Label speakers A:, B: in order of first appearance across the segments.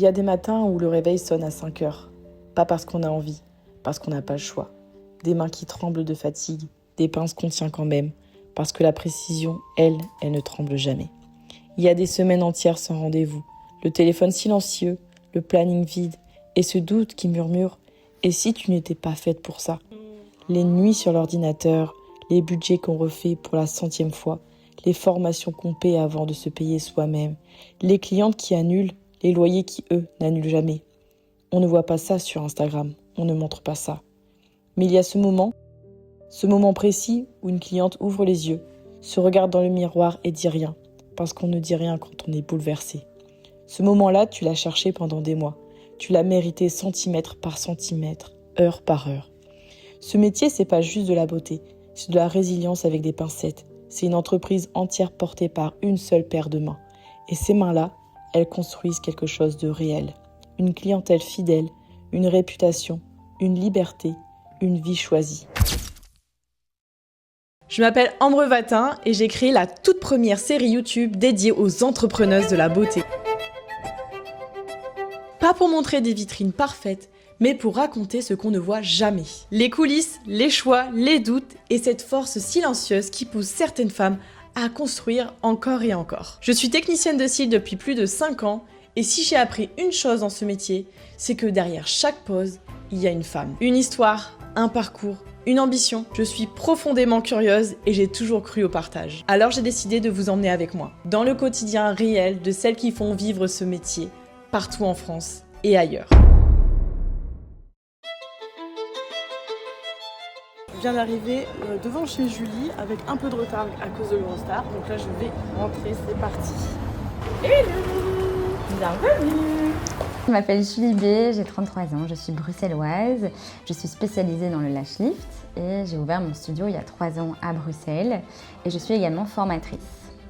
A: y a des matins où le réveil sonne à 5 heures. Pas parce qu'on a envie, parce qu'on n'a pas le choix. Des mains qui tremblent de fatigue, des pinces qu'on tient quand même, parce que la précision, elle ne tremble jamais. Il y a des semaines entières sans rendez-vous, le téléphone silencieux, le planning vide, et ce doute qui murmure « Et si tu n'étais pas faite pour ça ?» Les nuits sur l'ordinateur, les budgets qu'on refait pour la 100e fois, les formations qu'on paie avant de se payer soi-même, les clientes qui annulent, les loyers qui, eux, n'annulent jamais. On ne voit pas ça sur Instagram, on ne montre pas ça. Mais il y a ce moment précis où une cliente ouvre les yeux, se regarde dans le miroir et dit rien, parce qu'on ne dit rien quand on est bouleversé. Ce moment-là, tu l'as cherché pendant des mois. Tu l'as mérité centimètre par centimètre, heure par heure. Ce métier, c'est pas juste de la beauté, c'est de la résilience avec des pincettes. C'est une entreprise entière portée par une seule paire de mains. Et ces mains-là, elles construisent quelque chose de réel. Une clientèle fidèle, une réputation, une liberté, une vie choisie.
B: Je m'appelle Ambre Vatin et j'ai créé la toute première série YouTube dédiée aux entrepreneuses de la beauté. Pas pour montrer des vitrines parfaites, mais pour raconter ce qu'on ne voit jamais. Les coulisses, les choix, les doutes et cette force silencieuse qui pousse certaines femmes à construire encore et encore. Je suis technicienne de style depuis plus de 5 ans et si j'ai appris une chose dans ce métier, c'est que derrière chaque pose, il y a une femme. Une histoire, un parcours, une ambition. Je suis profondément curieuse et j'ai toujours cru au partage. Alors j'ai décidé de vous emmener avec moi, dans le quotidien réel de celles qui font vivre ce métier, partout en France et ailleurs.
A: Je viens d'arriver devant chez Julie avec un peu de retard à cause de l'Eurostar. Donc là, je vais rentrer, c'est parti. Hello! Bienvenue!
C: Je m'appelle Julie B, j'ai 33 ans, je suis bruxelloise, je suis spécialisée dans le lash lift et j'ai ouvert mon studio il y a 3 ans à Bruxelles et je suis également formatrice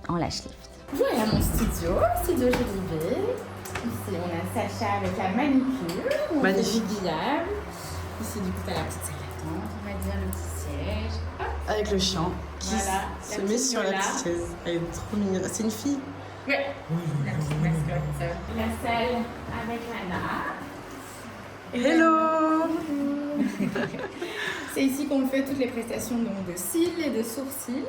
C: en lash lift.
D: Bonjour, il y a mon studio Julie B. Ici, on a Sacha avec la manicure,
A: Magnifique.
D: Ici, du coup, tu as la petite salle d'attente, on va dire, le petit siège. Hop,
A: Avec le chien qui
D: voilà,
A: se met sur la petite chaise. Elle est trop mignonne. C'est une fille?
D: ouais, la petite mascotte. La salle avec Lana.
A: Hello!
D: C'est ici qu'on fait toutes les prestations donc, de cils et de sourcils.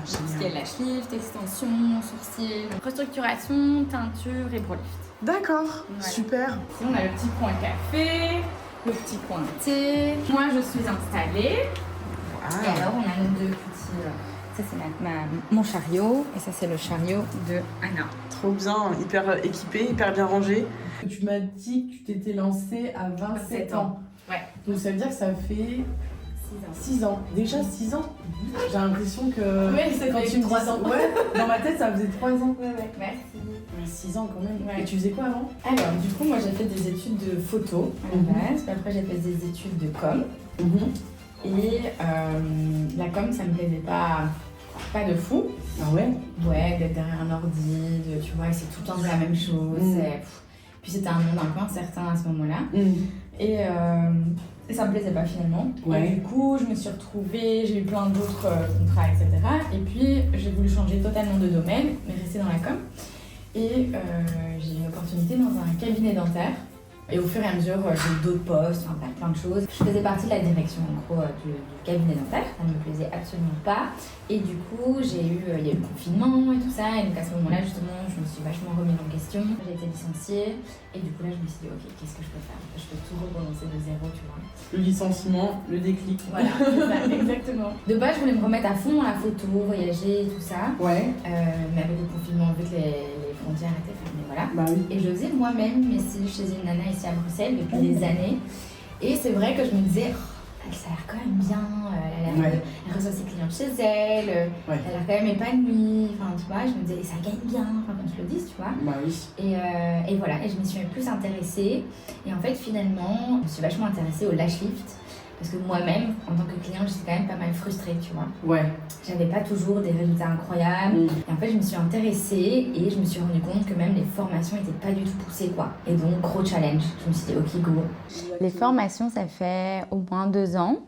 D: Tout ce qui est lash lift, extension, sourcils, restructuration, teinture et brow lift.
A: D'accord,
D: Voilà.
A: super.
D: Ici, on a le petit coin café, le petit coin thé. Moi, je suis installée. Et alors, on a nos deux petits... ça, c'est mon chariot. Et ça, c'est le chariot de Anna.
A: Trop bien, hyper équipé, hyper bien rangé. Tu m'as dit que tu t'étais lancée à 27 ans.
D: Ouais.
A: Donc ça veut dire que ça fait 6 ans. Déjà 6 ans? J'ai l'impression que
D: Oui, ça
A: quand
D: fait
A: tu me
D: 3
A: dis-
D: ans.
A: Ouais, dans ma tête ça faisait 3 ans.
D: Ouais. Merci.
A: Mais 6 ans quand même.
D: Ouais.
A: Et tu faisais quoi avant?
D: Alors, du coup, moi, j'ai fait des études de photo à la base. Puis après, j'ai fait des études de com. Et la com, ça me plaisait pas de fou.
A: Ah ouais?
D: Ouais, d'être derrière un ordi, tu vois, c'est tout le temps de la même chose. Puis c'était un monde un peu incertain à ce moment-là. Et ça me plaisait pas finalement.
A: Ouais.
D: Et du coup, je me suis retrouvée, j'ai eu plein d'autres contrats, etc. Et puis, j'ai voulu changer totalement de domaine, mais rester dans la com. Et j'ai eu une opportunité dans un cabinet dentaire. Et au fur et à mesure, j'ai eu d'autres postes, enfin plein de choses. Je faisais partie de la direction en gros du cabinet dentaire, ça ne me plaisait absolument pas. Et du coup, il y a eu le confinement et tout ça. Et donc à ce moment-là, justement, je me suis vachement remise en question. J'ai été licenciée. Et du coup, là, je me suis dit, ok, qu'est-ce que je peux faire? Je peux tout recommencer de zéro, tu vois.
A: Le licenciement, le déclic.
D: Voilà, c'est ça, exactement. De base, je voulais me remettre à fond dans la photo, voyager et tout ça.
A: Ouais.
D: Mais avec le confinement, vu que les frontières étaient fermées, voilà.
A: Bah oui.
D: Et je faisais moi-même mes cils chez une nana ici à Bruxelles depuis des années. Et c'est vrai que je me disais, ça a l'air quand même bien, elle reçoit ses clients chez elle, elle a l'air quand même épanouie, enfin tu vois, je me disais, ça gagne bien, enfin comme je le dis, tu vois.
A: Bah oui.
D: Et voilà, et je m'y suis plus intéressée. Et en fait, finalement, je me suis vachement intéressée au lash lift. Parce que moi-même, en tant que cliente, j'étais quand même pas mal frustrée, tu vois.
B: Ouais.
D: J'avais pas toujours des résultats incroyables. Et en fait, je me suis intéressée et je me suis rendu compte que même les formations n'étaient pas du tout poussées, quoi. Et donc, gros challenge. Je me suis dit, ok, go.
C: Les formations, ça fait au moins 2 ans.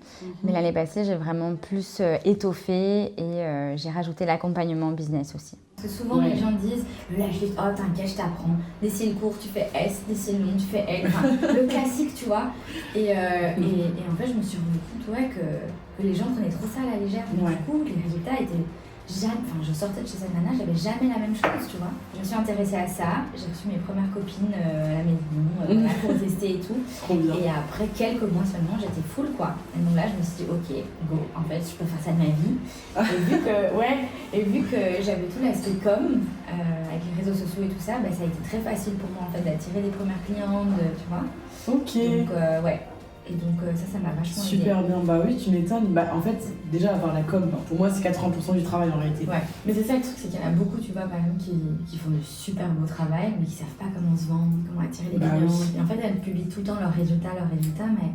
C: Mais l'année passée, j'ai vraiment plus étoffé et j'ai rajouté l'accompagnement business aussi.
D: Parce que souvent, les gens disent, le lash lift, oh t'inquiète, je t'apprends. Des cils courts, tu fais S, des cils longs, tu fais L. Enfin, le classique, tu vois. Et en fait, je me suis rendu compte que les gens prenaient trop ça à la légère. Mais du coup, les résultats étaient jamais. Enfin, je sortais de chez cette nana, j'avais jamais la même chose, tu vois. Je me suis intéressée à ça, j'ai reçu mes premières copines à la maison pour tester et tout.
B: Trop bien.
D: Et après quelques mois seulement, j'étais full, quoi. Et donc là, je me suis dit, ok, go, en fait, je peux faire ça de ma vie. Et vu que j'avais tout l'aspect com, avec les réseaux sociaux et tout ça, bah, ça a été très facile pour moi, en fait, d'attirer les premières clientes, tu vois.
B: Ok.
D: Donc, Et donc ça m'a vachement aidé.
B: Super bien, bah oui, tu m'étonnes. Bah, en fait, déjà avoir la com, pour moi c'est 80% du travail en réalité.
D: Ouais, mais c'est ça le truc, c'est qu'il y en a beaucoup, tu vois, par exemple, qui font du super beau travail, mais qui savent pas comment se vendre, comment attirer les clients.
B: Oui.
D: Et en fait, elles publient tout le temps leurs résultats, mais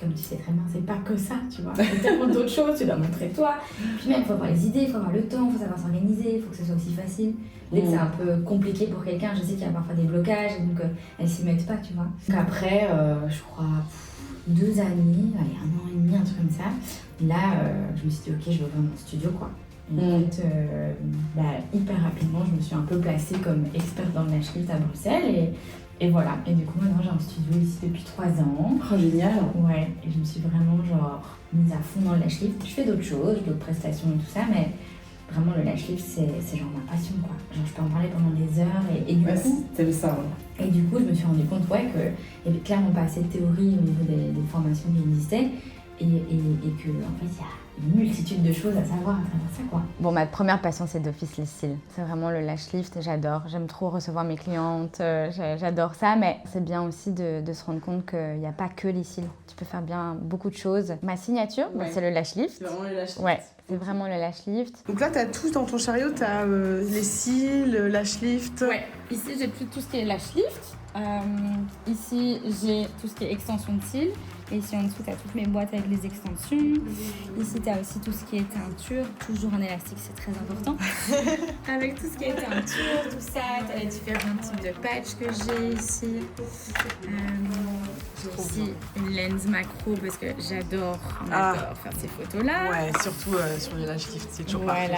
D: comme tu sais très bien, c'est pas que ça, tu vois. Il y a tellement d'autres choses, tu dois montrer toi. Puis même, il faut avoir les idées, il faut avoir le temps, il faut savoir s'organiser, il faut que ce soit aussi facile. Dès que c'est un peu compliqué pour quelqu'un, je sais qu'il y a parfois des blocages, et donc elles s'y mettent pas, tu vois. Donc après, je crois... 2 années, allez, 1 an et demi, un truc comme ça. Et là, je me suis dit, ok, je vais ouvrir mon studio, quoi. Et en fait, hyper rapidement, je me suis un peu placée comme experte dans le lash lift à Bruxelles. Et voilà. Et du coup, maintenant, j'ai un studio ici depuis 3 ans.
B: Oh, génial.
D: Ouais. Et je me suis vraiment, mise à fond dans le lash lift. Je fais d'autres choses, d'autres prestations et tout ça, mais vraiment, le lash lift, c'est genre ma passion, quoi. Genre, je peux en parler pendant des heures. Et du coup...
B: t'aimes ça,
D: Et du coup, je me suis rendu compte qu'il n'y avait clairement pas assez de théorie au niveau des formations qui existaient et que en fait, il y a une multitude de choses à savoir à travers ça, quoi.
C: Bon, ma première passion, c'est d'office les cils. C'est vraiment le lash lift, j'adore. J'aime trop recevoir mes clientes, j'adore ça, mais c'est bien aussi de se rendre compte qu'il n'y a pas que les cils. Tu peux faire bien beaucoup de choses. Ma signature, c'est le lash lift.
B: C'est vraiment le lash lift.
C: Ouais, c'est vraiment le lash lift.
B: Donc là, tu as tout dans ton chariot, tu as les cils, le lash lift.
E: Ouais, ici j'ai plus tout ce qui est lash lift. Ici j'ai tout ce qui est extension de cils. Et ici en dessous, tu as toutes mes boîtes avec les extensions. Ici, tu as aussi tout ce qui est teinture. Toujours un élastique, c'est très important. Avec tout ce qui est teinture, tout ça. Tu as les différents types de patchs que j'ai ici. J'ai aussi une lens macro parce que j'adore faire ces photos-là.
B: Ouais, surtout sur les lash lift, c'est toujours parfait.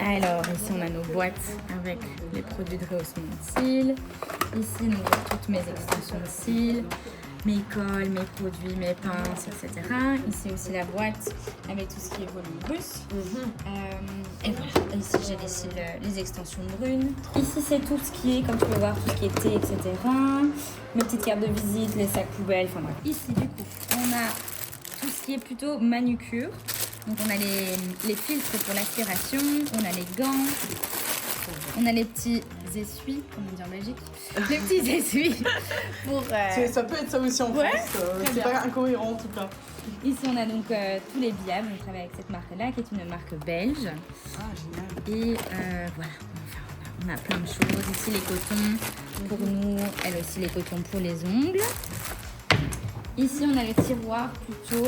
E: Alors, ici, on a nos boîtes avec les produits de rehaussement de cils. Ici, donc, toutes mes extensions de cils, mes colles, mes produits, mes pinces, etc. Ici aussi la boîte avec tout ce qui est volume russe. Et voilà, ici j'ai les cils, les extensions brunes. Ici c'est tout ce qui est, comme tu peux voir, tout ce qui est thé, etc. Mes petites cartes de visite, les sacs poubelles, enfin bref. Ici du coup, on a tout ce qui est plutôt manucure. Donc on a les filtres pour l'aspiration, on a les gants. On a les petits essuies, comme on dit en Belgique. Les petits essuies pour...
B: Ça peut être ça aussi en France. C'est pas incohérent en tout cas.
E: Ici, on a donc tous les biables. On travaille avec cette marque-là, qui est une marque belge.
B: Ah, génial.
E: Et voilà, on a plein de choses. Ici, les cotons pour nous. Elle aussi, les cotons pour les ongles. Ici, on a le tiroir plutôt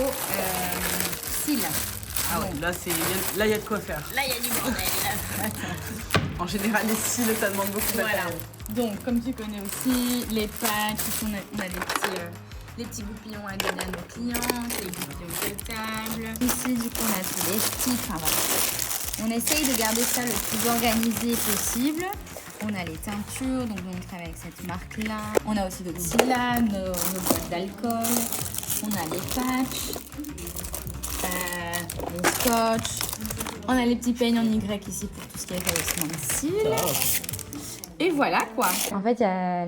E: cils.
B: Ah ouais, là, il y a de quoi faire.
E: Là, il y a du bordel.
B: En général, les cils, ça demande beaucoup de matériel.
E: Donc, comme tu connais aussi, les patchs, ici, on a les petits goupillons à donner à nos clients, les goupillons jetables. Ici, du coup, on a tous les sticks. Enfin, voilà. On essaye de garder ça le plus organisé possible. On a les teintures, donc on travaille avec cette marque-là. On a aussi d'autres syllabes, nos boîtes d'alcool. On a les patchs. Le scotch, on a les petits peignes en Y ici pour tout ce qui est rehaussement de cils. Et voilà quoi.
C: En fait,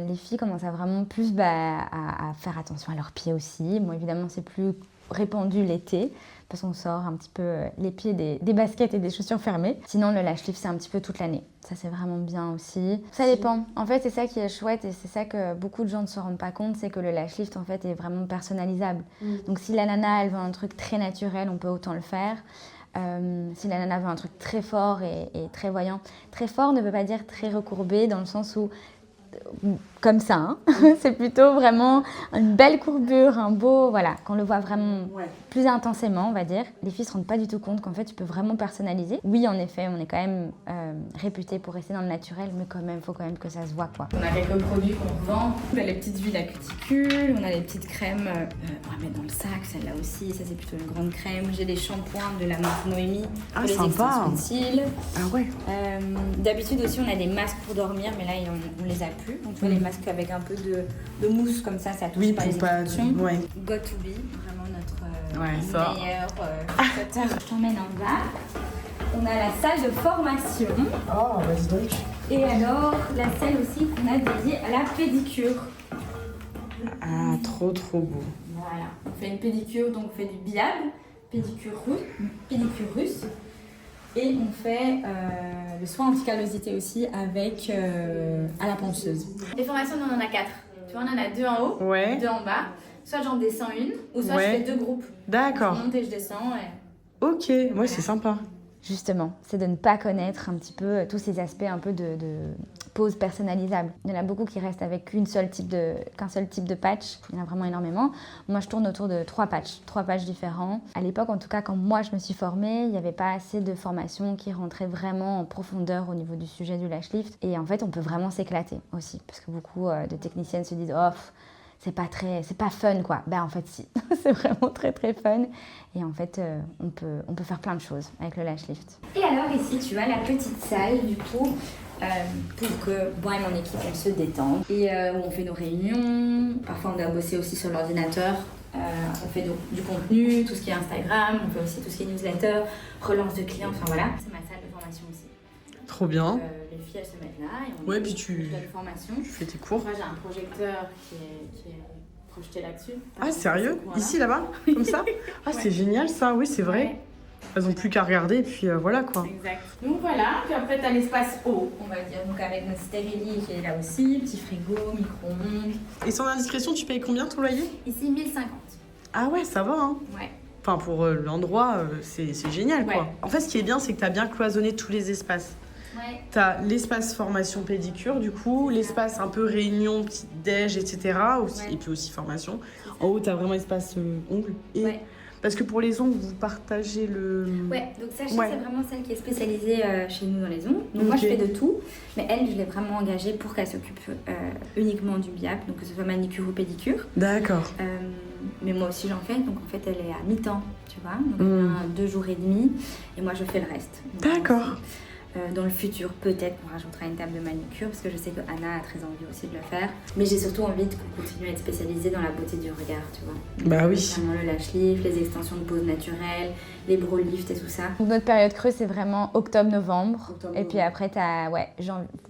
C: les filles commencent à vraiment plus à faire attention à leurs pieds aussi. Bon, évidemment, c'est plus répandu l'été parce qu'on sort un petit peu les pieds des baskets et des chaussures fermées. Sinon, le lash lift, c'est un petit peu toute l'année. Ça, c'est vraiment bien aussi. Ça dépend. En fait, c'est ça qui est chouette et c'est ça que beaucoup de gens ne se rendent pas compte, c'est que le lash lift, en fait, est vraiment personnalisable. Donc, si la nana, elle veut un truc très naturel, on peut autant le faire. Si la nana veut un truc très fort et très voyant. Très fort ne veut pas dire très recourbé, dans le sens où comme ça, hein. C'est plutôt vraiment une belle courbure, un beau, voilà, qu'on le voit vraiment plus intensément, on va dire. Les filles se rendent pas du tout compte qu'en fait, tu peux vraiment personnaliser. Oui, en effet, on est quand même réputé pour rester dans le naturel, mais quand même, faut quand même que ça se voit, quoi.
E: On a quelques produits qu'on vend. On a les petites huiles à cuticule, on a les petites crèmes, on va mettre dans le sac, celle-là aussi, ça c'est plutôt une grande crème. J'ai des shampoings de la marque Noémie pour les extensions de cils.
A: Ah ouais.
E: D'habitude aussi, on a des masques pour dormir, mais là, on les a plus. Donc, tu vois, les masques avec un peu de mousse comme ça touche pas les extensions.
A: Ouais.
E: Got to be, vraiment notre
A: ça.
E: meilleur traiteur. Je t'emmène en bas. On a la salle de formation.
A: Oh, vas-y donc.
E: Et alors, la salle aussi qu'on a dédiée à la pédicure.
A: Ah, trop beau.
E: Voilà. On fait une pédicure, donc on fait du biab, pédicure russe. Et on fait le soin anti-callosité aussi avec à la ponceuse. Les formations, on en a 4. Tu vois, on en a 2 en haut, 2 en bas. Soit j'en descends une, ou soit je fais 2 groupes.
A: D'accord.
E: Je monte et je descends.
A: Ok, ouais, c'est sympa.
C: Justement, c'est de ne pas connaître un petit peu tous ces aspects un peu de pose personnalisable. Il y en a beaucoup qui restent avec qu'un seul type de patch. Il y en a vraiment énormément. Moi, je tourne autour de 3 patchs différents. À l'époque, en tout cas, quand moi, je me suis formée, il n'y avait pas assez de formations qui rentraient vraiment en profondeur au niveau du sujet du lash lift. Et en fait, on peut vraiment s'éclater aussi. Parce que beaucoup de techniciennes se disent « Oh, c'est pas fun, quoi ». Ben, en fait, si. C'est vraiment très, très fun. Et en fait, on peut faire plein de choses avec le lash lift.
E: Et alors, ici, tu as la petite salle, du coup, pour que moi et mon équipe, on se détende. Et où on fait nos réunions. Parfois, on doit bosser aussi sur l'ordinateur. On fait du contenu, tout ce qui est Instagram. On fait aussi tout ce qui est newsletter, relance de clients. Enfin, voilà. C'est ma salle de formation aussi.
A: Trop bien.
E: Les filles, elles se mettent là et on
A: puis tu
E: formation.
A: fais tes cours.
E: Moi, j'ai un projecteur qui est projeté là-dessus.
A: Ah, sérieux?
E: Voilà.
A: Ici, là-bas? Comme ça? Ah, c'est génial ça, oui, c'est vrai.
E: Ouais.
A: Elles n'ont plus qu'à regarder et puis voilà quoi.
E: Exact. Donc voilà, puis après tu as l'espace haut, on va dire, donc avec notre stérili qui est là aussi, petit frigo, micro-ondes.
A: Et sans indiscrétion, tu payes combien ton loyer?
E: Ici 1050.
A: Ah ouais, ça va hein.
E: Ouais.
A: Enfin pour l'endroit, c'est génial quoi.
E: Ouais.
A: En fait, ce qui est bien, c'est que tu as bien cloisonné tous les espaces.
E: Ouais.
A: Tu as l'espace formation pédicure du coup, l'espace un peu réunion, petite déj, etc. Aussi,
E: Ouais.
A: et puis aussi formation. En haut, tu as vraiment espace ongles. Et
E: Ouais.
A: parce que pour les ongles, vous partagez le...
E: Ouais, donc Sacha,
A: Ouais.
E: c'est vraiment celle qui est spécialisée chez nous dans les ongles. Donc moi,
A: Ok.
E: je fais de tout, mais elle, je l'ai vraiment engagée pour qu'elle s'occupe uniquement du biap, donc que ce soit manicure ou pédicure.
A: D'accord.
E: Mais moi aussi, j'en fais, donc en fait, elle est à mi-temps, tu vois. Donc elle vient 2 jours et demi, et moi, je fais le reste. Donc,
A: D'accord.
E: dans le futur, peut-être qu'on rajoutera une table de manucure, parce que je sais que Anna a très envie aussi de le faire. Mais j'ai surtout envie de continuer à être spécialisée dans la beauté du regard, tu vois.
A: Bah oui.
E: Notamment le lash lift, les extensions de pose naturelle, les brow lift et tout ça.
C: Donc notre période creuse, c'est vraiment octobre-novembre.
A: Octobre,
C: Et puis après, t'as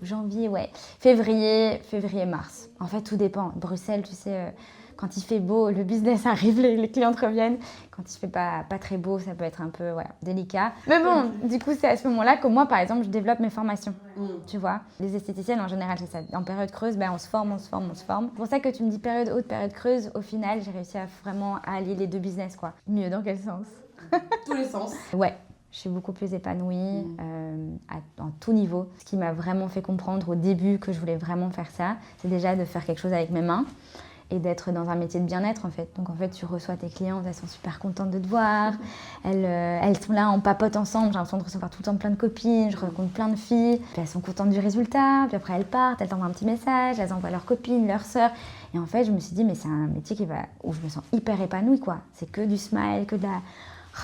C: janvier, février-mars. En fait, tout dépend. Bruxelles, tu sais, quand il fait beau, le business arrive, les clientes reviennent. Quand il fait pas très beau, ça peut être un peu délicat. Mais bon, du coup, c'est à ce moment-là que moi, par exemple, je développe mes formations. Tu vois, les esthéticiennes, en général, c'est ça. En période creuse, on se forme. C'est pour ça que tu me dis période haute, période creuse. Au final, j'ai réussi à vraiment allier les 2 business, quoi. Mieux dans quel sens?
A: Tous les sens.
C: Ouais, je suis beaucoup plus épanouie en tout niveau. Ce qui m'a vraiment fait comprendre au début que je voulais vraiment faire ça, c'est déjà de faire quelque chose avec mes mains et d'être dans un métier de bien-être en fait. Donc en fait, tu reçois tes clientes, elles sont super contentes de te voir, elles sont là, on papote ensemble, j'ai l'impression de recevoir tout le temps plein de copines, je rencontre plein de filles, puis elles sont contentes du résultat, puis après elles partent, elles t'envoient un petit message, elles envoient leurs copines, leurs sœurs. Et en fait, je me suis dit, mais c'est un métier où je me sens hyper épanouie, quoi. C'est que du smile, que de la...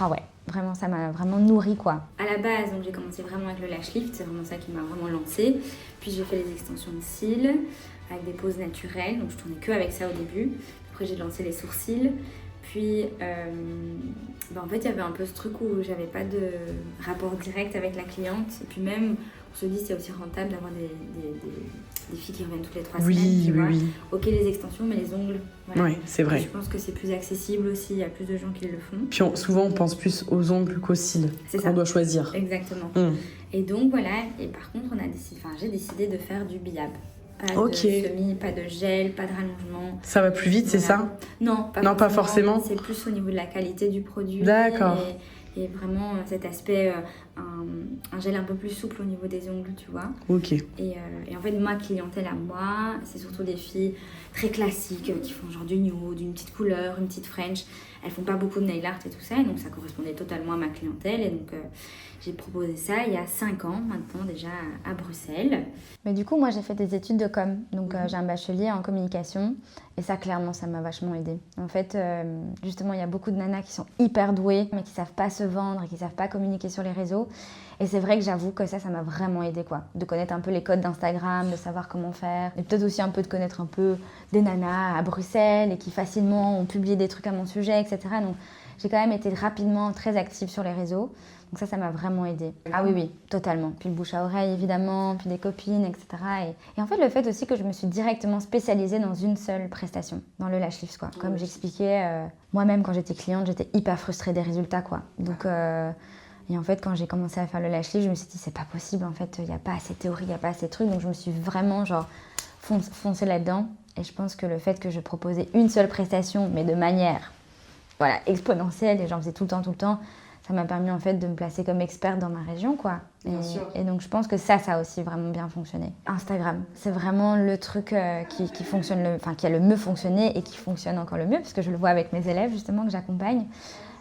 C: Ah ouais, vraiment, ça m'a vraiment nourrie, quoi.
E: À la base, donc j'ai commencé vraiment avec le lash lift, c'est vraiment ça qui m'a vraiment lancée. Puis j'ai fait les extensions de cils avec des poses naturelles, donc je tournais que avec ça au début. Après j'ai lancé les sourcils. Puis en fait il y avait un peu ce truc où j'avais pas de rapport direct avec la cliente. Et puis même, on se dit c'est aussi rentable d'avoir des filles qui reviennent toutes les 3 semaines, tu vois. Ok les extensions, mais les ongles, voilà.
A: Oui, c'est vrai.
E: Et je pense que c'est plus accessible aussi, il y a plus de gens qui le font.
A: Puis souvent on pense plus aux ongles qu'aux cils.
E: C'est
A: qu'on
E: ça.
A: doit choisir.
E: Exactement. Et donc voilà, et par contre j'ai décidé de faire du biab. Pas de semis, pas de gel, pas de rallongement.
A: Ça va plus vite, c'est ça?
E: Non, pas forcément. C'est plus au niveau de la qualité du produit.
A: D'accord.
E: Et vraiment cet aspect un gel un peu plus souple au niveau des ongles, tu vois.
B: Ok.
E: Et en fait, ma clientèle à moi, c'est surtout des filles très classiques qui font genre du nude, une petite couleur, une petite French. Elles font pas beaucoup de nail art et tout ça, et donc ça correspondait totalement à ma clientèle. Et donc j'ai proposé ça il y a 5 ans maintenant déjà à Bruxelles.
C: Mais du coup, moi, j'ai fait des études de com. Donc, j'ai un bachelier en communication. Et ça, clairement, ça m'a vachement aidée. En fait, justement, il y a beaucoup de nanas qui sont hyper douées, mais qui savent pas se vendre et qui savent pas communiquer sur les réseaux. Et c'est vrai que j'avoue que ça m'a vraiment aidée, quoi. De connaître un peu les codes d'Instagram, de savoir comment faire. Et peut-être aussi un peu de connaître un peu des nanas à Bruxelles et qui facilement ont publié des trucs à mon sujet, etc. Donc, j'ai quand même été rapidement très active sur les réseaux. Donc ça m'a vraiment aidée. Ah oui, totalement. Puis le bouche à oreille, évidemment, puis des copines, etc. Et en fait, le fait aussi que je me suis directement spécialisée dans une seule prestation, dans le lash lift, quoi. Comme j'expliquais, moi-même, quand j'étais cliente, j'étais hyper frustrée des résultats, quoi. Donc, et en fait, quand j'ai commencé à faire le lash lift, je me suis dit, c'est pas possible, en fait, il n'y a pas assez de théorie, il n'y a pas assez de trucs. Donc, je me suis vraiment, genre, foncée là-dedans. Et je pense que le fait que je proposais une seule prestation, mais de manière, voilà, exponentielle, et j'en faisais tout le temps, ça m'a permis en fait de me placer comme experte dans ma région, quoi. Et donc je pense que ça a aussi vraiment bien fonctionné. Instagram, c'est vraiment le truc qui fonctionne, qui a le mieux fonctionné et qui fonctionne encore le mieux, parce que je le vois avec mes élèves justement que j'accompagne.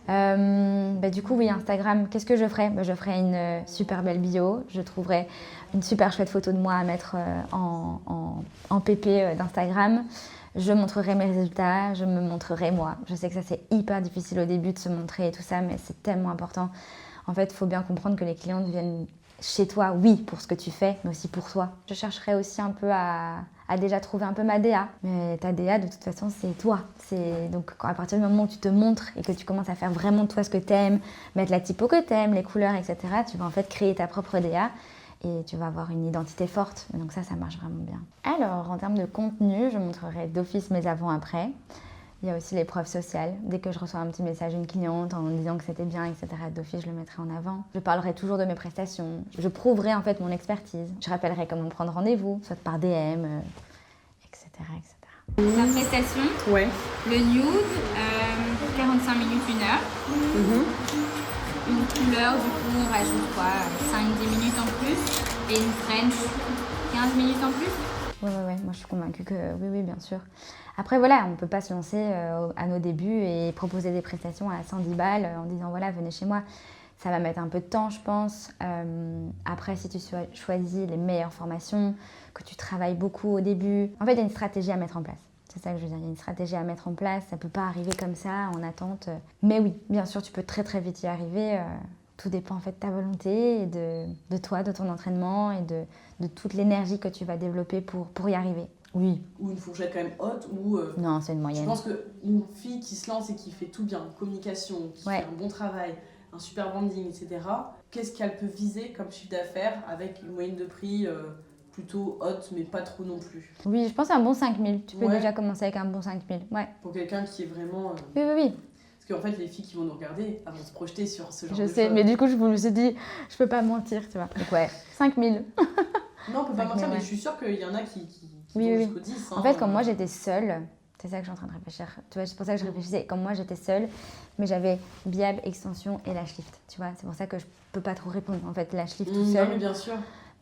C: Du coup, oui, Instagram, qu'est-ce que je ferais ? Je ferais une super belle bio, je trouverais une super chouette photo de moi à mettre en PP d'Instagram. Je montrerai mes résultats, je me montrerai moi. Je sais que ça, c'est hyper difficile au début de se montrer et tout ça, mais c'est tellement important. En fait, il faut bien comprendre que les clientes viennent chez toi, oui, pour ce que tu fais, mais aussi pour toi. Je chercherai aussi un peu à déjà trouver un peu ma DA. Mais ta DA, de toute façon, c'est toi. Donc, à partir du moment où tu te montres et que tu commences à faire vraiment de toi ce que tu aimes, mettre la typo que tu aimes, les couleurs, etc., tu vas en fait créer ta propre DA. Et tu vas avoir une identité forte. Donc ça marche vraiment bien. Alors, en termes de contenu, je montrerai d'office mes avant-après. Il y a aussi les preuves sociales. Dès que je reçois un petit message d'une cliente en disant que c'était bien, etc., d'office, je le mettrai en avant. Je parlerai toujours de mes prestations. Je prouverai en fait mon expertise. Je rappellerai comment prendre rendez-vous, soit par DM, etc., etc.
E: La prestation,
B: Ouais.
E: le nude, 45 minutes, 1 heure. Une couleur, du coup, on rajoute quoi, 5-10 minutes en plus. Et une French, 15 minutes en plus.
C: Ouais, moi je suis convaincue que oui, bien sûr. Après voilà, on ne peut pas se lancer à nos débuts et proposer des prestations à 110 balles en disant voilà, venez chez moi. Ça va mettre un peu de temps, je pense. Après, si tu choisis les meilleures formations, que tu travailles beaucoup au début, en fait, il y a une stratégie à mettre en place. C'est ça que je veux dire, il y a une stratégie à mettre en place. Ça ne peut pas arriver comme ça, en attente. Mais oui, bien sûr, tu peux très très vite y arriver. Tout dépend en fait de ta volonté, et de toi, de ton entraînement et de toute l'énergie que tu vas développer pour y arriver. Oui.
A: Ou une fourchette quand même haute ou...
C: Non, c'est une moyenne.
A: Je pense qu'une fille qui se lance et qui fait tout bien, communication, qui fait un bon travail, un super branding, etc., qu'est-ce qu'elle peut viser comme chiffre d'affaires avec une moyenne de prix plutôt haute, mais pas trop non plus?
C: Oui, je pense à un bon 5 000. Tu peux déjà commencer avec un bon 5 000. Ouais.
A: Pour quelqu'un qui est vraiment...
C: Oui.
A: Parce qu'en fait, les filles qui vont nous regarder, elles vont se projeter sur ce genre de
C: choses. Je sais, mais du coup, je me suis dit, je peux pas mentir, tu vois. Donc ouais, 5 000.
A: Non, on peut pas mentir, mais je suis sûre qu'il y en a qui vont jusqu'au 10.
C: En fait, quand moi j'étais seule, c'est ça que je suis en train de réfléchir. Tu vois, c'est pour ça que je réfléchissais. Quand moi j'étais seule, mais j'avais Biab, extension et lash lift. Tu vois, c'est pour ça que je peux pas trop répondre. En fait, lash lift tout seul.
A: Non, mais bien sûr.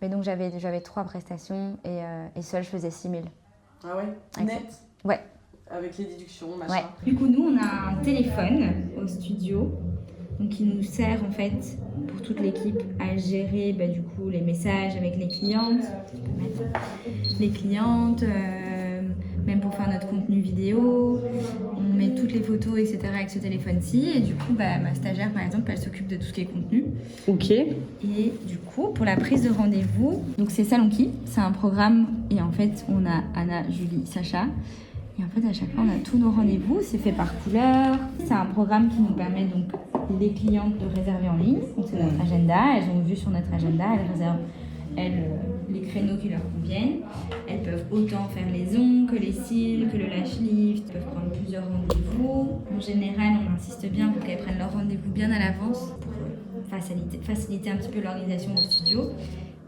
C: Mais donc j'avais 3 prestations et seule je faisais 6 000.
A: Ah ouais? Net?
C: Ouais.
A: Avec les déductions, machin.
C: Ouais.
E: Du coup, nous, on a un téléphone au studio, donc qui nous sert en fait pour toute l'équipe à gérer du coup les messages avec les clientes. Je peux mettre les clientes, même pour faire notre contenu vidéo. On met toutes les photos, etc. avec ce téléphone-ci. Et du coup, ma stagiaire, par exemple, elle s'occupe de tout ce qui est contenu.
B: Ok.
E: Et du coup, pour la prise de rendez-vous, donc c'est Salonki, c'est un programme. Et en fait, on a Anna, Julie, Sacha. Et en fait, à chaque fois, on a tous nos rendez-vous. C'est fait par couleur. C'est un programme qui nous permet donc les clientes de réserver en ligne. Donc, c'est notre agenda. Elles ont vu sur notre agenda. Elles réservent, les créneaux qui leur conviennent. Elles peuvent autant faire les ongles que les cils, que le lash lift. Elles peuvent prendre plusieurs rendez-vous. En général, on insiste bien pour qu'elles prennent leur rendez-vous bien à l'avance pour faciliter un petit peu l'organisation du studio.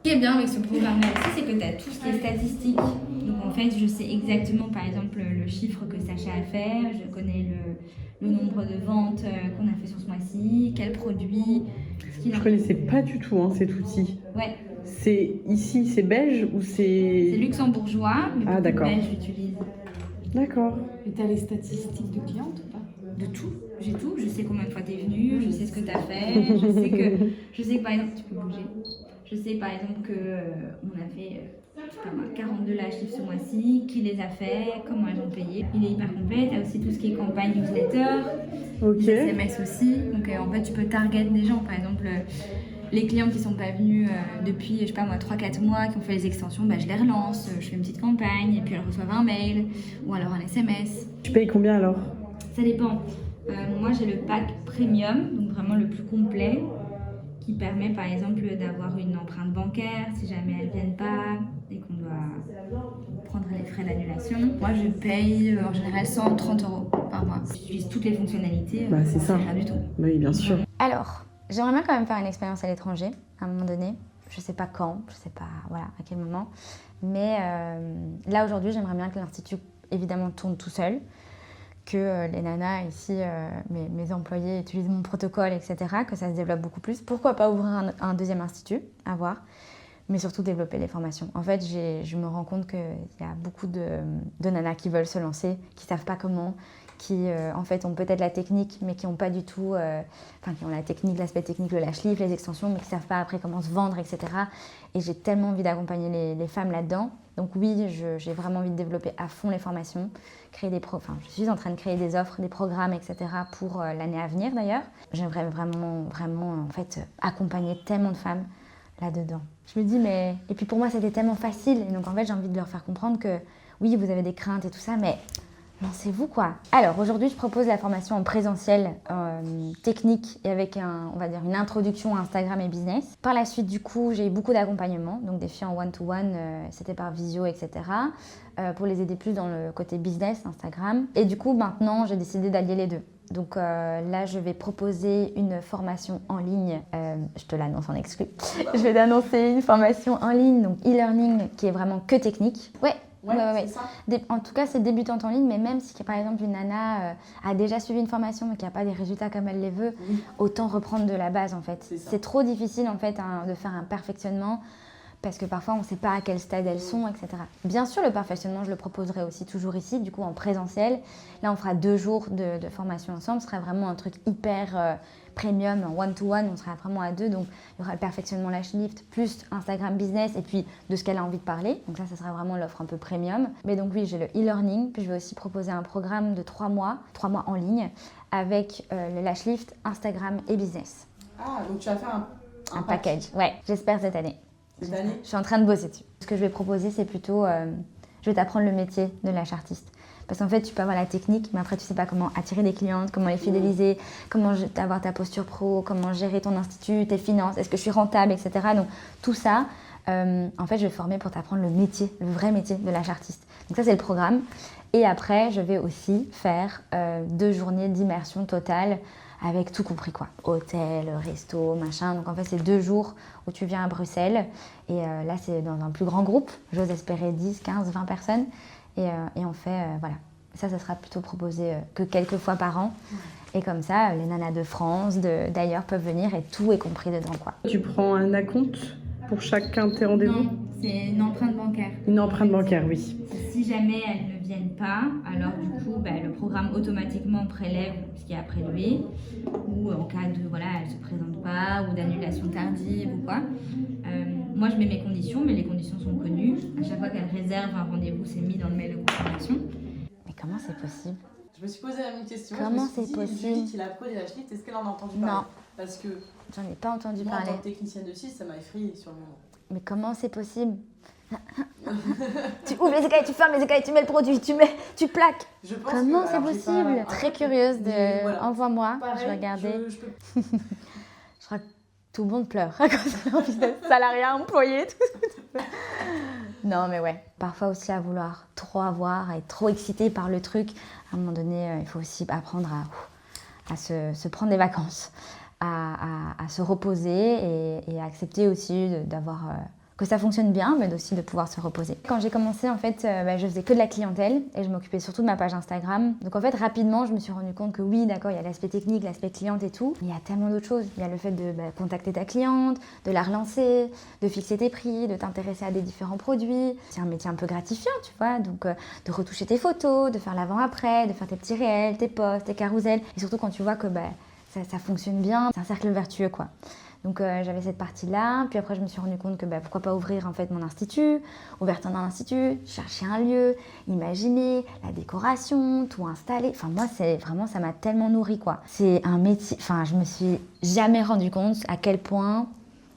E: Ce qui est bien avec ce programme-là aussi, c'est que tu as tout ce qui est statistique. Donc en fait, je sais exactement, par exemple, le chiffre que Sacha a fait, je connais le nombre de ventes qu'on a fait sur ce mois-ci, quel produit,
F: Je connaissais pas du tout cet outil.
E: Ouais,
F: C'est ici, c'est belge ou
E: c'est
F: c'est...
E: luxembourgeois, mais
F: Ah,
E: beaucoup de
F: d'accord.
E: Belges l'utilisent.
F: D'accord.
D: Et t'as les statistiques de clientes ou pas?
E: De tout, j'ai tout. Je sais combien de fois t'es venu, je sais ce que t'as fait, je sais que par exemple, tu peux bouger. Je sais par exemple que on a fait, je sais pas moi, 42 lâches livres ce mois-ci, qui les a fait, comment elles ont payé. Il est hyper complet, t'as aussi tout ce qui est campagne newsletter,
F: Ok.
E: les SMS aussi. Donc en fait, tu peux target des gens, par exemple. Les clients qui sont pas venus depuis, je sais pas moi, 3-4 mois, qui ont fait les extensions, bah, je les relance, je fais une petite campagne, et puis elles reçoivent un mail, ou alors un SMS.
F: Tu payes combien alors?
E: Ça dépend. Moi, j'ai le pack premium, donc vraiment le plus complet, qui permet par exemple d'avoir une empreinte bancaire si jamais elles viennent pas et qu'on doit prendre les frais d'annulation. Moi, je paye en général 130 € par mois. J'utilise toutes les fonctionnalités,
F: Bah, c'est ça.
E: rien du tout.
F: Oui, bien sûr.
C: Alors, j'aimerais bien quand même faire une expérience à l'étranger, à un moment donné. Je sais pas quand, je sais pas voilà, à quel moment. Mais là, aujourd'hui, j'aimerais bien que l'Institut, évidemment, tourne tout seul. Que les nanas ici, mes employés utilisent mon protocole, etc., que ça se développe beaucoup plus. Pourquoi pas ouvrir un deuxième institut, à voir, mais surtout développer les formations. En fait, je me rends compte qu'il y a beaucoup de nanas qui veulent se lancer, qui savent pas comment, qui en fait ont peut-être la technique, mais qui n'ont pas du tout, qui ont la technique, l'aspect technique, le lâche-livre, les extensions, mais qui savent pas après comment se vendre, etc. Et j'ai tellement envie d'accompagner les femmes là-dedans. Donc oui, j'ai vraiment envie de développer à fond les formations, je suis en train de créer des offres, des programmes, etc. pour l'année à venir d'ailleurs. J'aimerais vraiment en fait accompagner tellement de femmes là-dedans. Je me dis et puis pour moi c'était tellement facile, et donc en fait j'ai envie de leur faire comprendre que oui, vous avez des craintes et tout ça, mais lancez-vous quoi. Alors aujourd'hui je propose la formation en présentiel technique et avec on va dire une introduction à Instagram et business. Par la suite du coup j'ai eu beaucoup d'accompagnement, donc des filles en one-to-one, c'était par visio, etc. Pour les aider plus dans le côté business, Instagram. Et du coup maintenant j'ai décidé d'allier les deux. Donc là, je vais proposer une formation en ligne. Je te l'annonce en exclu. Je vais t'annoncer une formation en ligne, donc e-learning, qui est vraiment que technique. Ouais.
F: C'est ça.
C: En tout cas, c'est débutante en ligne, mais même si par exemple une nana a déjà suivi une formation mais qui n'a pas des résultats comme elle les veut, autant reprendre de la base en fait. C'est trop difficile en fait de faire un perfectionnement. Parce que parfois, on ne sait pas à quel stade elles sont, etc. Bien sûr, le perfectionnement, je le proposerai aussi toujours ici, du coup en présentiel. Là, on fera 2 jours de formation ensemble. Ce sera vraiment un truc hyper premium, en one-to-one. On sera vraiment à 2. Donc, il y aura le perfectionnement Lash Lift, plus Instagram Business, et puis de ce qu'elle a envie de parler. Donc ça sera vraiment l'offre un peu premium. Mais donc oui, j'ai le e-learning. Puis je vais aussi proposer un programme de 3 mois en ligne, avec le Lash Lift, Instagram et Business.
F: Ah, donc tu vas faire
C: Un package, ouais. J'espère cette année.
F: Cette année.
C: Je suis en train de bosser dessus. Ce que je vais proposer, c'est plutôt, je vais t'apprendre le métier de lash artiste. Parce qu'en fait, tu peux avoir la technique, mais après, tu sais pas comment attirer des clientes, comment les fidéliser, comment avoir ta posture pro, comment gérer ton institut, tes finances, est-ce que je suis rentable, etc. Donc, tout ça, en fait, je vais former pour t'apprendre le métier, le vrai métier de lash artiste. Donc ça, c'est le programme. Et après, je vais aussi faire 2 journées d'immersion totale avec tout compris quoi. Hôtel, resto, machin. Donc en fait, c'est 2 jours où tu viens à Bruxelles. Et là, c'est dans un plus grand groupe. J'ose espérer 10, 15, 20 personnes. Et on fait, voilà. Ça sera plutôt proposé que quelques fois par an. Et comme ça, les nanas de France, d'ailleurs, peuvent venir et tout est compris dedans, quoi.
F: Tu prends un acompte pour chacun de tes rendez-vous?
E: Non, c'est une empreinte bancaire.
F: Une empreinte bancaire, oui.
E: Si jamais elles ne viennent pas, alors du coup, le programme automatiquement prélève ce qui est à prélever. Ou en cas de, elle se présente pas, ou d'annulation tardive ou quoi. Moi, je mets mes conditions, mais les conditions sont connues. À chaque fois qu'elle réserve un rendez-vous, c'est mis dans le mail de confirmation.
C: Mais comment c'est possible?
A: Je me suis posé la même question.
C: Comment c'est possible?
A: Judith, il a pro des lash lifts, est-ce qu'elle en a entendu parler?
C: Non.
A: Parce que
C: J'en ai pas entendu
A: moi, en
C: parler.
A: tant que technicienne de site, ça m'a effrayée sur le moment.
C: Mais comment c'est possible? Tu ouvres les écailles, tu fermes les écailles, tu mets le produit, tu plaques.
A: Je pense
C: Comment
A: que,
C: c'est
A: alors, j'ai
C: possible?
A: pas-
C: Très curieuse
A: Mais voilà.
C: Envoie-moi,
A: Pareil,
C: je vais regarder.
A: je peux-
C: Je crois que tout le monde pleure à cause de leur business. Salariat, employé, tout. Non, mais ouais. Parfois aussi à vouloir trop avoir, à être trop excité par le truc. À un moment donné, il faut aussi apprendre à se prendre des vacances, à se reposer et à accepter aussi d'avoir, que ça fonctionne bien, mais aussi de pouvoir se reposer. Quand j'ai commencé, en fait, je faisais que de la clientèle et je m'occupais surtout de ma page Instagram. Donc en fait, rapidement, je me suis rendu compte que oui, d'accord, il y a l'aspect technique, l'aspect cliente et tout, mais il y a tellement d'autres choses. Il y a le fait de contacter ta cliente, de la relancer, de fixer tes prix, de t'intéresser à des différents produits. C'est un métier un peu gratifiant, tu vois, donc de retoucher tes photos, de faire l'avant-après, de faire tes petits réels, tes posts, tes carousels. Et surtout quand tu vois que ça fonctionne bien, c'est un cercle vertueux, quoi. Donc j'avais cette partie-là, puis après je me suis rendu compte que pourquoi pas ouvrir en fait mon institut, ouvrir un institut, chercher un lieu, imaginer la décoration, tout installer. Enfin moi c'est vraiment, ça m'a tellement nourri quoi. C'est un métier, enfin je me suis jamais rendu compte à quel point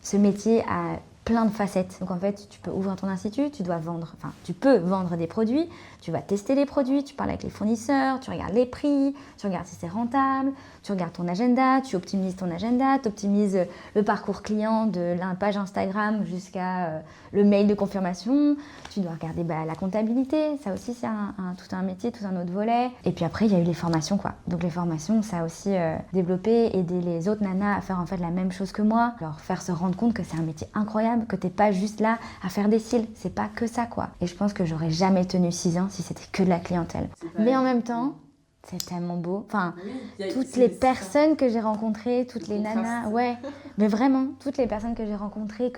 C: ce métier a plein de facettes. Donc en fait, tu peux ouvrir ton institut, tu peux vendre des produits, tu vas tester les produits, tu parles avec les fournisseurs, tu regardes les prix, tu regardes si c'est rentable, tu regardes ton agenda, tu optimises ton agenda, tu optimises le parcours client de la page Instagram jusqu'à le mail de confirmation, tu dois regarder la comptabilité, ça aussi c'est tout un métier, tout un autre volet. Et puis après, il y a eu les formations quoi. Donc les formations, ça a aussi développé, aider les autres nanas à faire en fait la même chose que moi, leur faire se rendre compte que c'est un métier incroyable, que t'es pas juste là à faire des cils, c'est pas que ça quoi. Et je pense que j'aurais jamais tenu 6 ans si c'était que de la clientèle. Mais en même temps, c'est tellement beau. Enfin, oui, toutes les personnes que j'ai rencontrées, toutes les nanas, ouais. Mais vraiment, toutes les personnes que j'ai rencontrées,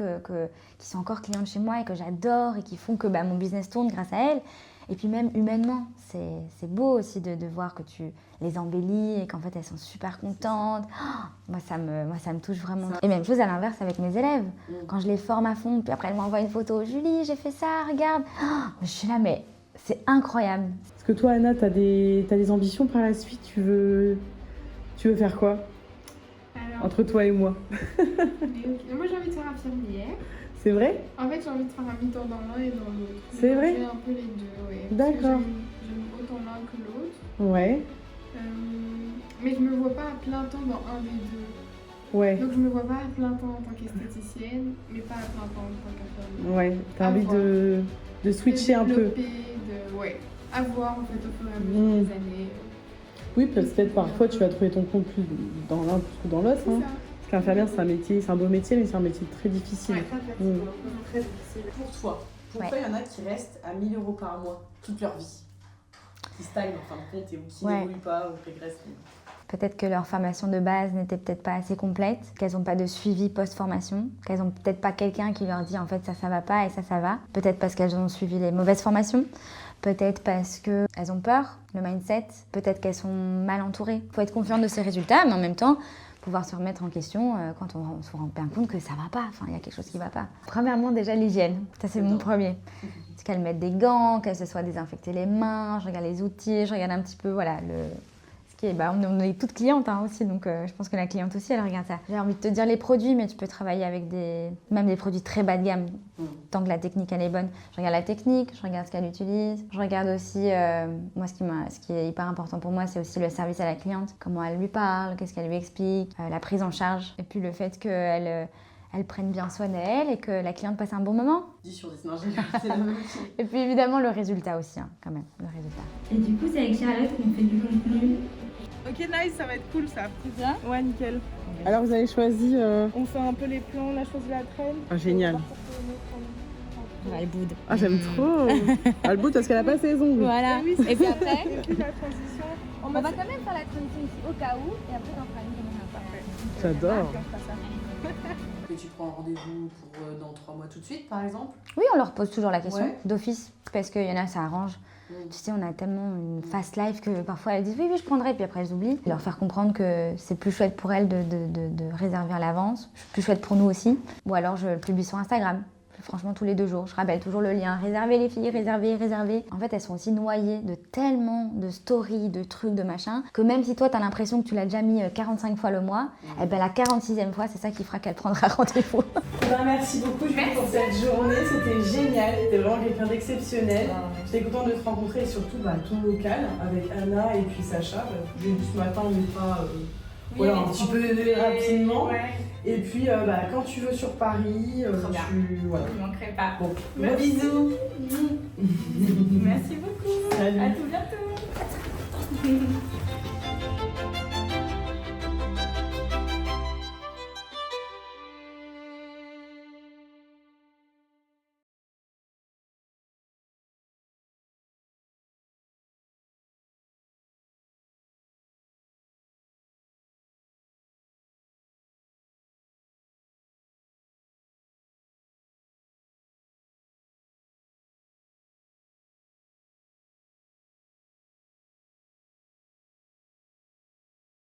C: qui sont encore clientes chez moi et que j'adore et qui font que mon business tourne grâce à elles. Et puis même humainement, c'est beau aussi de voir que tu les embellis et qu'en fait elles sont super contentes. Oh, moi ça me touche vraiment. Et même chose à l'inverse avec mes élèves. Quand je les forme à fond, puis après elles m'envoient une photo. Julie, j'ai fait ça, regarde. Oh, je suis là, mais c'est incroyable.
F: Est-ce que toi, Anna, t'as des ambitions par la suite? Tu veux faire quoi?
G: Alors,
F: entre toi et moi?
G: moi j'ai envie de faire infirmière.
F: C'est vrai?
G: En fait, j'ai envie de faire un mi-temps dans l'un et dans l'autre.
F: C'est vrai?
G: J'ai un peu les deux, ouais.
F: D'accord.
G: J'aime autant l'un que l'autre.
F: Ouais.
G: Mais je me vois pas à plein temps dans un des deux.
F: Ouais.
G: Donc je me vois pas à plein temps en tant qu'esthéticienne, mais pas à plein temps en tant qu'infirmière.
F: Ouais. T'as envie de switcher un peu.
G: Ouais. À voir en fait au fur et à mesure des années.
F: Oui, peut-être parfois tu vas trouver ton compte plus dans l'un plus que dans l'autre. Hein. Parce qu'infirmière, c'est un métier, c'est un beau métier, mais c'est un métier très difficile.
G: Ouais, très difficile.
A: Pour toi, pourquoi il y en a qui restent à 1 000 € par mois toute leur vie? Qui stagnent en fin de compte et qui n'évoluent pas ou régressent.
C: Peut-être que leur formation de base n'était peut-être pas assez complète, qu'elles n'ont pas de suivi post-formation, qu'elles n'ont peut-être pas quelqu'un qui leur dit en fait ça va pas et ça va. Peut-être parce qu'elles ont suivi les mauvaises formations, peut-être parce qu'elles ont peur, le mindset, peut-être qu'elles sont mal entourées. Il faut être confiante de ses résultats, mais en même temps, pouvoir se remettre en question quand on se rend bien compte que ça va pas, il y a quelque chose qui va pas. Premièrement, déjà l'hygiène, ça c'est mon premier. C'est qu'elles mettent des gants, qu'elles se soient désinfectées les mains, je regarde les outils, je regarde un petit peu, on est toutes clientes aussi, donc je pense que la cliente aussi, elle regarde ça. J'ai envie de te dire les produits, mais tu peux travailler avec même des produits très bas de gamme, tant que la technique, elle est bonne. Je regarde la technique, je regarde ce qu'elle utilise. Je regarde aussi, moi, ce qui est hyper important pour moi, c'est aussi le service à la cliente. Comment elle lui parle, qu'est-ce qu'elle lui explique, la prise en charge. Et puis le fait qu'elle prenne bien soin d'elle et que la cliente passe un bon moment.
A: 10 sur 10, non, c'est la même chose.
C: Et puis évidemment, le résultat aussi, quand même, le résultat.
E: Et du coup, c'est avec Charlotte qu'on fait du contenu.
F: Ok, nice, ça va être cool ça.
E: C'est bien?
F: Ouais, nickel. Alors vous avez choisi... On fait un peu les plans, on a choisi la traîne. Ah, génial.
E: Elle boude.
F: Ah, j'aime trop. Elle boude parce qu'elle a pas ses ongles.
E: Voilà.
F: Oui,
E: et puis après,
F: la transition.
E: on va quand même faire la transition ici au cas où, et après on fera une comme
F: J'adore.
A: Que tu prends un rendez-vous pour dans 3 mois tout de suite, par exemple?
C: Oui, on leur pose toujours la question, d'office, parce qu'il y en a, ça arrange.
A: Tu
C: sais, on a tellement une fast life que parfois elles disent oui, je prendrai, puis après elles oublient. Leur faire comprendre que c'est plus chouette pour elles de réserver à l'avance, plus chouette pour nous aussi. Ou alors je le publie sur Instagram. Franchement, tous les 2 jours, je rappelle toujours le lien. Réservez les filles, réservez. En fait, elles sont aussi noyées de tellement de stories, de trucs, de machins, que même si toi, t'as l'impression que tu l'as déjà mis 45 fois le mois, la 46e fois, c'est ça qui fera qu'elle prendra rendez-vous.
A: Merci beaucoup Julie pour cette journée, c'était génial, t'es vraiment quelqu'un d'exceptionnel. J'étais contente de te rencontrer et surtout ton local avec Anna et puis Sacha. J'ai vu ce matin, on est pas un petit peu rapidement. Ouais. Et puis quand tu veux sur Paris,
D: Voilà. Je manquerai pas.
A: Bon, gros bisous.
D: Merci beaucoup.
A: Salut.
D: À tout bientôt.